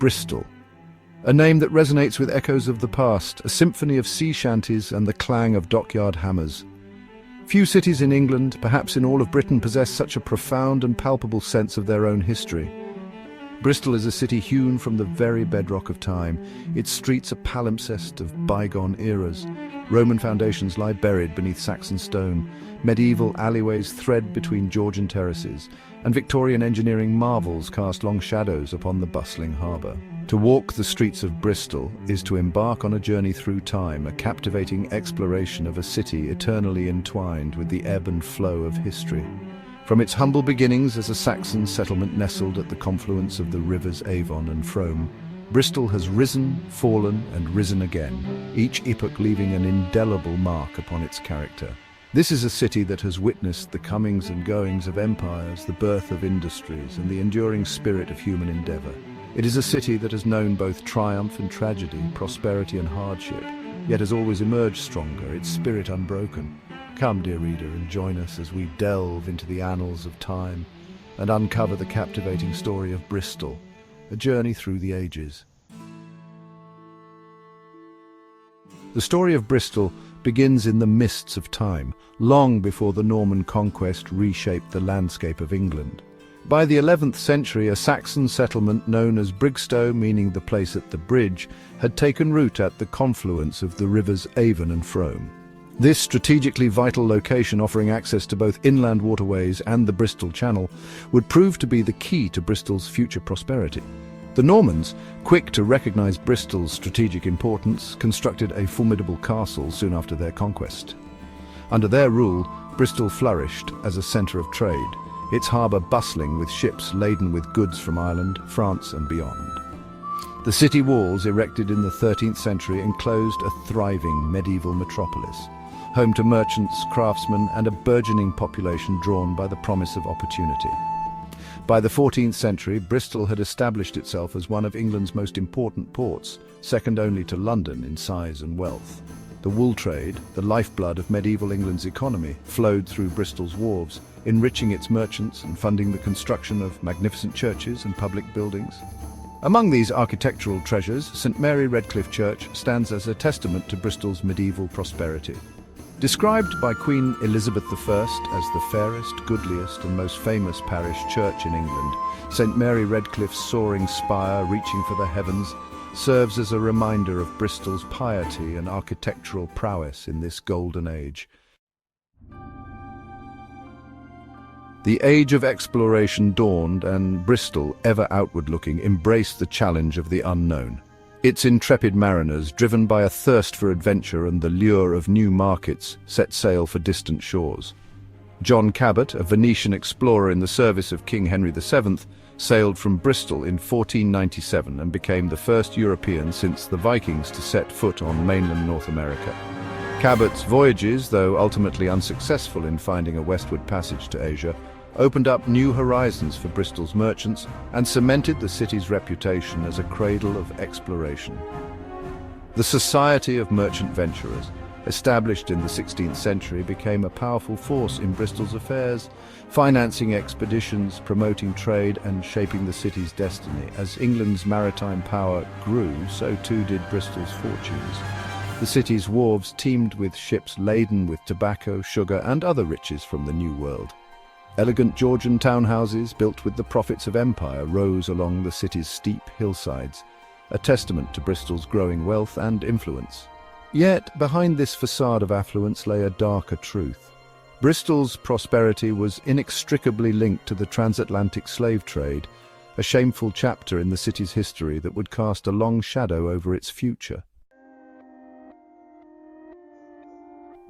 Bristol, a name that resonates with echoes of the past, a symphony of sea shanties and the clang of dockyard hammers. Few cities in England, perhaps in all of Britain, possess such a profound and palpable sense of their own history. Bristol is a city hewn from the very bedrock of time. Its streets are palimpsest of bygone eras. Roman foundations lie buried beneath Saxon stone. Medieval alleyways thread between Georgian terraces, and Victorian engineering marvels cast long shadows upon the bustling harbour. To walk the streets of Bristol is to embark on a journey through time, a captivating exploration of a city eternally entwined with the ebb and flow of history. From its humble beginnings as a Saxon settlement nestled at the confluence of the rivers Avon and Frome, Bristol has risen, fallen, and risen again, each epoch leaving an indelible mark upon its character. This is a city that has witnessed the comings and goings of empires, the birth of industries, and the enduring spirit of human endeavour. It is a city that has known both triumph and tragedy, prosperity and hardship, yet has always emerged stronger, its spirit unbroken. Come, dear reader, and join us as we delve into the annals of time and uncover the captivating story of Bristol, a journey through the ages. The story of Bristol begins in the mists of time, long before the Norman conquest reshaped the landscape of England. By the 11th century, a Saxon settlement known as Brigstow, meaning the place at the bridge, had taken root at the confluence of the rivers Avon and Frome. This strategically vital location, offering access to both inland waterways and the Bristol Channel, would prove to be the key to Bristol's future prosperity. The Normans, quick to recognize Bristol's strategic importance, constructed a formidable castle soon after their conquest. Under their rule, Bristol flourished as a centre of trade, its harbour bustling with ships laden with goods from Ireland, France and beyond. The city walls, erected in the 13th century, enclosed a thriving medieval metropolis, home to merchants, craftsmen and a burgeoning population drawn by the promise of opportunity. By the 14th century, Bristol had established itself as one of England's most important ports, second only to London in size and wealth. The wool trade, the lifeblood of medieval England's economy, flowed through Bristol's wharves, enriching its merchants and funding the construction of magnificent churches and public buildings. Among these architectural treasures, St Mary Redcliffe Church stands as a testament to Bristol's medieval prosperity. Described by Queen Elizabeth I as the fairest, goodliest and most famous parish church in England, St Mary Redcliffe's soaring spire reaching for the heavens serves as a reminder of Bristol's piety and architectural prowess in this golden age. The age of exploration dawned, and Bristol, ever outward-looking, embraced the challenge of the unknown. Its intrepid mariners, driven by a thirst for adventure and the lure of new markets, set sail for distant shores. John Cabot, a Venetian explorer in the service of King Henry VII, sailed from Bristol in 1497 and became the first European since the Vikings to set foot on mainland North America. Cabot's voyages, though ultimately unsuccessful in finding a westward passage to Asia, opened up new horizons for Bristol's merchants and cemented the city's reputation as a cradle of exploration. The Society of Merchant Venturers, established in the 16th century, became a powerful force in Bristol's affairs, financing expeditions, promoting trade and shaping the city's destiny. As England's maritime power grew, so too did Bristol's fortunes. The city's wharves teemed with ships laden with tobacco, sugar and other riches from the New World. Elegant Georgian townhouses, built with the profits of empire, rose along the city's steep hillsides, a testament to Bristol's growing wealth and influence. Yet, behind this facade of affluence lay a darker truth. Bristol's prosperity was inextricably linked to the transatlantic slave trade, a shameful chapter in the city's history that would cast a long shadow over its future.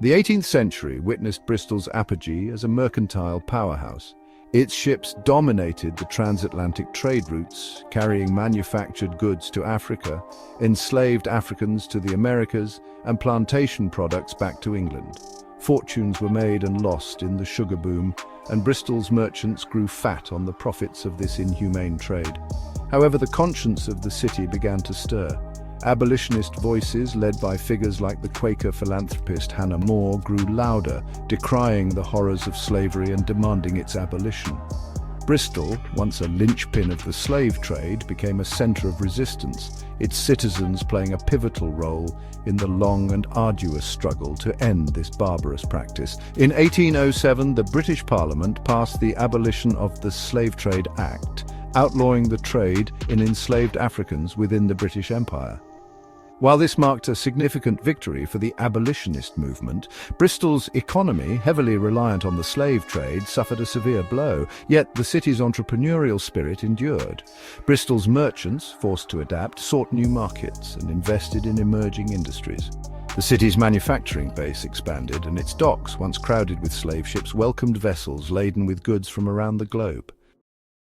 The 18th century witnessed Bristol's apogee as a mercantile powerhouse. Its ships dominated the transatlantic trade routes, carrying manufactured goods to Africa, enslaved Africans to the Americas, and plantation products back to England. Fortunes were made and lost in the sugar boom, and Bristol's merchants grew fat on the profits of this inhumane trade. However, the conscience of the city began to stir. Abolitionist voices, led by figures like the Quaker philanthropist Hannah More, grew louder, decrying the horrors of slavery and demanding its abolition. Bristol, once a linchpin of the slave trade, became a centre of resistance, its citizens playing a pivotal role in the long and arduous struggle to end this barbarous practice. In 1807, the British Parliament passed the Abolition of the Slave Trade Act, outlawing the trade in enslaved Africans within the British Empire. While this marked a significant victory for the abolitionist movement, Bristol's economy, heavily reliant on the slave trade, suffered a severe blow, yet the city's entrepreneurial spirit endured. Bristol's merchants, forced to adapt, sought new markets and invested in emerging industries. The city's manufacturing base expanded, and its docks, once crowded with slave ships, welcomed vessels laden with goods from around the globe.